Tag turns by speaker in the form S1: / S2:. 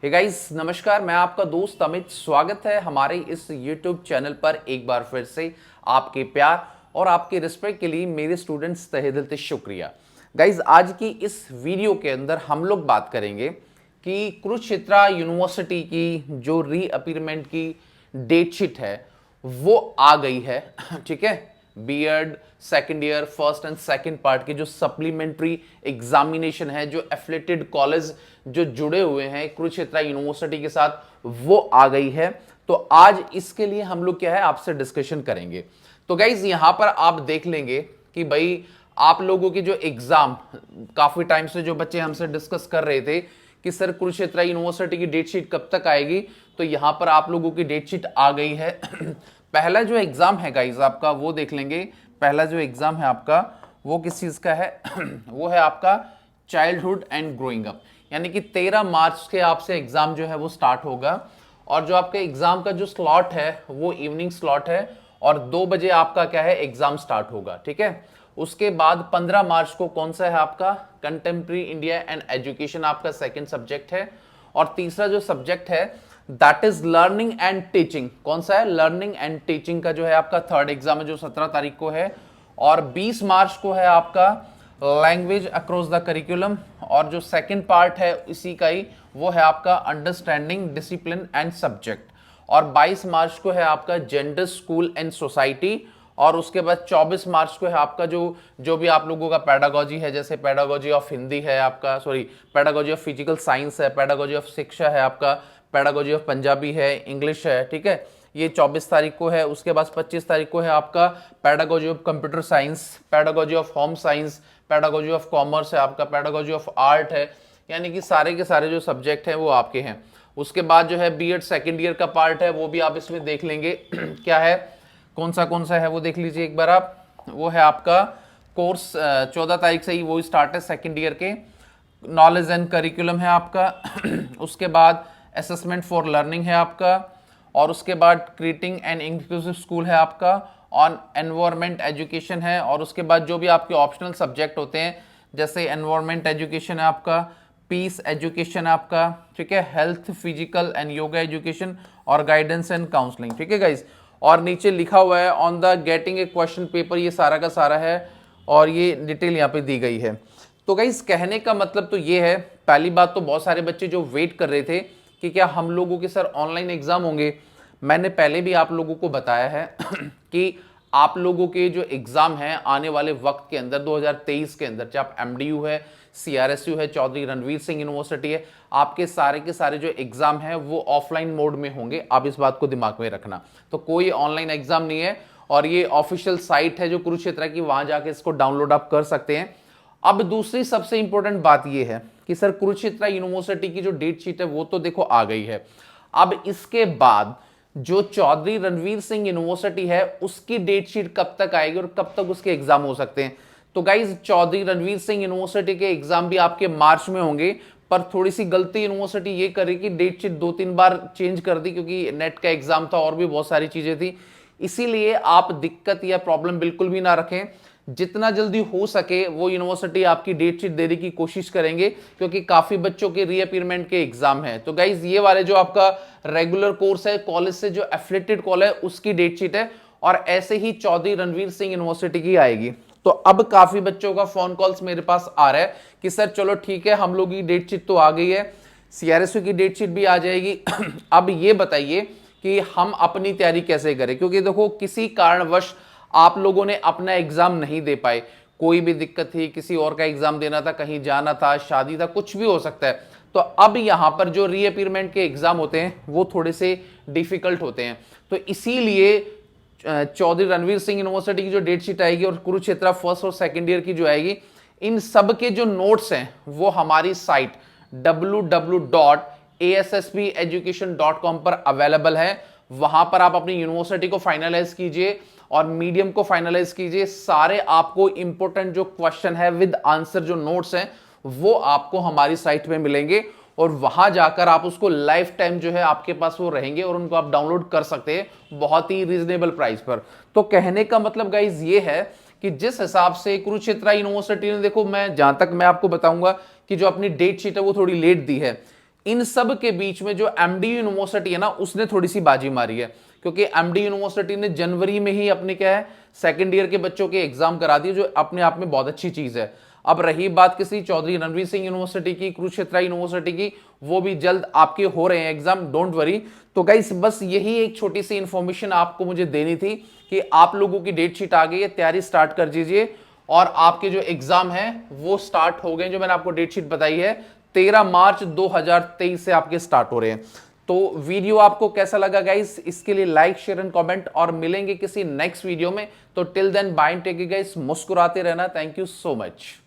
S1: Hey guys नमस्कार, मैं आपका दोस्त अमित। स्वागत है हमारे इस YouTube चैनल पर एक बार फिर से। आपके प्यार और आपके रिस्पेक्ट के लिए मेरे स्टूडेंट्स तहे दिल से शुक्रिया। गाइस आज की इस वीडियो के अंदर हम लोग बात करेंगे कि कुरुक्षेत्र यूनिवर्सिटी की जो रीअपीयरमेंट की डेटशीट है वो आ गई है। ठीक है, BEd second year first and second part के जो सप्लीमेंट्री एग्जामिनेशन है, जो एफिलिएटेड कॉलेज जो जुड़े हुए हैं कुरुक्षेत्र यूनिवर्सिटी के साथ, वो आ गई है। तो आज इसके लिए हम लोग क्या है आपसे डिस्कशन करेंगे। तो गाइज यहां पर आप देख लेंगे कि भाई आप लोगों की जो एग्जाम काफी टाइम से जो बच्चे हमसे डिस्कस कर रहे थे कि सर कुरुक्षेत्र यूनिवर्सिटी की डेटशीट कब तक आएगी, तो यहां पर आप लोगों की डेटशीट आ गई है। पहला जो एग्जाम है गाइज आपका वो देख लेंगे। पहला जो एग्जाम है आपका वो किस चीज का है वो है आपका चाइल्डहुड एंड ग्रोइंग अप, यानी कि 13 मार्च के आपसे एग्जाम जो है वो स्टार्ट होगा। और जो आपका एग्जाम का जो स्लॉट है वो इवनिंग स्लॉट है और 2 बजे आपका क्या है एग्जाम स्टार्ट होगा। ठीक है, उसके बाद 15 मार्च को कौन सा है आपका कंटेम्प्रेरी इंडिया एंड एजुकेशन आपका सेकंड सब्जेक्ट है। और तीसरा जो सब्जेक्ट है that is learning and teaching. कौन सा है? लर्निंग एंड टीचिंग का जो है आपका थर्ड एग्जाम है जो 17 तारीख को है। और 20 मार्च को है आपका लैंग्वेज अक्रॉस द करिकुलम, और जो सेकंड पार्ट है इसी का ही वो है आपका अंडरस्टैंडिंग डिसिप्लिन एंड सब्जेक्ट। और 22 मार्च को है आपका जेंडर स्कूल एंड सोसाइटी। और उसके बाद 24 मार्च को है आपका जो भी आप लोगों का पेडागोजी है, जैसे पेडागोजी ऑफ हिंदी है आपका, sorry pedagogy of physical science है, पेडागोजी ऑफ शिक्षा है आपका, पेडागोजी ऑफ पंजाबी है, इंग्लिश है। ठीक है, ये 24 तारीख को है। उसके बाद 25 तारीख को है आपका pedagogy of computer science, pedagogy of home science, pedagogy of commerce है आपका, पेडागोजी ऑफ आर्ट है। यानी कि सारे के सारे जो सब्जेक्ट हैं वो आपके हैं। उसके बाद जो है बीएड सेकेंड ईयर का पार्ट है वो भी आप इसमें देख लेंगे। क्या है, कौन सा है वो देख लीजिए एक बार आप। वो है आपका कोर्स 14 तारीख से ही वो स्टार्ट है सेकेंड ईयर के। नॉलेज एंड करिकुलम है आपका। उसके बाद असेसमेंट फॉर लर्निंग है आपका। और उसके बाद क्रिएटिंग एंड इंक्लूसिव स्कूल है आपका। ऑन एनवायरमेंट एजुकेशन है। और उसके बाद जो भी आपके ऑप्शनल सब्जेक्ट होते हैं जैसे एनवायरमेंट एजुकेशन है आपका, पीस एजुकेशन है आपका, ठीक है, health physical and yoga education और गाइडेंस एंड काउंसलिंग। ठीक है गाइज, और नीचे लिखा हुआ है on the getting a question paper, ये सारा का सारा है और ये डिटेल यहाँ पे दी गई है। तो गाइज कहने का मतलब तो ये है, पहली बात तो बहुत सारे बच्चे जो वेट कर रहे थे कि क्या हम लोगों के सर ऑनलाइन एग्जाम होंगे। मैंने पहले भी आप लोगों को बताया है कि आप लोगों के जो एग्जाम हैं आने वाले वक्त के अंदर 2023 के अंदर, चाहे आप एमडीयू है, सीआरएसयू है, चौधरी रणवीर सिंह यूनिवर्सिटी है, आपके सारे के सारे जो एग्जाम हैं वो ऑफलाइन मोड में होंगे। आप इस बात को दिमाग में रखना। तो कोई ऑनलाइन एग्जाम नहीं है और ये ऑफिशियल साइट है जो कुरुक्षेत्र की, वहां जाके इसको डाउनलोड आप कर सकते हैं। अब दूसरी सबसे इंपॉर्टेंट बात यह है कि सर कुरुक्षेत्र यूनिवर्सिटी की जो डेट शीट है वो तो देखो आ गई है। अब इसके बाद जो चौधरी रणवीर सिंह यूनिवर्सिटी है उसकी डेट शीट कब तक आएगी और कब तक उसके एग्जाम हो सकते हैं। तो गाइज चौधरी रणवीर सिंह यूनिवर्सिटी के एग्जाम भी आपके मार्च में होंगे, पर थोड़ी सी गलती यूनिवर्सिटी ये करी कि डेट शीट 2-3 बार चेंज कर दी, क्योंकि नेट का एग्जाम था और भी बहुत सारी चीजें थी। इसीलिए आप दिक्कत या प्रॉब्लम बिल्कुल भी ना रखें। जितना जल्दी हो सके वो यूनिवर्सिटी आपकी डेट शीट देने की कोशिश करेंगे, क्योंकि काफी बच्चों के रीअपीयरमेंट के एग्जाम है। तो गाइज ये वाले जो आपका रेगुलर कोर्स है कॉलेज से जो एफिलिएटेड कॉलेज है उसकी डेट शीट है, और ऐसे ही चौधरी रणवीर सिंह यूनिवर्सिटी की आएगी। तो अब काफी बच्चों का फोन कॉल्स मेरे पास आ रहा है कि सर चलो ठीक है, हम लोग की डेट शीट तो आ गई है, सीआरएसयू की डेट शीट भी आ जाएगी। अब ये बताइए कि हम अपनी तैयारी कैसे करें, क्योंकि देखो किसी कारणवश आप लोगों ने अपना एग्जाम नहीं दे पाए, कोई भी दिक्कत थी, किसी और का एग्जाम देना था, कहीं जाना था, शादी था, कुछ भी हो सकता है। तो अब यहां पर जो रीअपीयरमेंट के एग्जाम होते हैं वो थोड़े से डिफिकल्ट होते हैं। तो इसीलिए चौधरी रणवीर सिंह यूनिवर्सिटी की जो डेट शीट आएगी और कुरुक्षेत्र फर्स्ट और सेकंड ईयर की जो आएगी, इन सब के जो नोट्स हैं वो हमारी साइट www.asspeducation.com पर अवेलेबल है। वहां पर आप अपनी यूनिवर्सिटी को फाइनलाइज कीजिए और मीडियम को फाइनलाइज कीजिए। सारे आपको इंपॉर्टेंट जो क्वेश्चन है विद आंसर जो नोट्स हैं वो आपको हमारी साइट पे मिलेंगे, और वहां जाकर आप उसको लाइफ टाइम जो है आपके पास वो रहेंगे और उनको आप डाउनलोड कर सकते हैं बहुत ही रीजनेबल प्राइस पर। तो कहने का मतलब गाइज ये है कि जिस हिसाब से कुरुक्षेत्र यूनिवर्सिटी ने, देखो मैं जहां तक मैं आपको बताऊंगा कि जो अपनी डेट शीट है वो थोड़ी लेट दी है, इन सब के बीच में जो एमडी यूनिवर्सिटी है ना, उसने थोड़ी सी बाजी मारी है, क्योंकि एमडी यूनिवर्सिटी ने जनवरी में ही अपने क्या है सेकंड ईयर के बच्चों के एग्जाम करा दिए, जो अपने आप में बहुत अच्छी चीज है। अब रही बात किसी चौधरी रणवीर सिंह यूनिवर्सिटी की, कुरुक्षेत्र यूनिवर्सिटी की, वो भी जल्द आपके हो रहे हैं एग्जाम, डोंट वरी। तो गाइस बस यही एक छोटी सी इंफॉर्मेशन आपको मुझे देनी थी कि आप लोगों की डेट शीट आ गई है, तैयारी स्टार्ट कर दीजिए और आपके जो एग्जाम है वो स्टार्ट हो गए। जो मैंने आपको डेट शीट बताई है 13 मार्च 2023 से आपके स्टार्ट हो रहे हैं। तो वीडियो आपको कैसा लगा गाइस, इसके लिए लाइक शेयर एंड कमेंट, और मिलेंगे किसी नेक्स्ट वीडियो में। तो till then bye, take care guys, मुस्कुराते रहना। Thank you so much.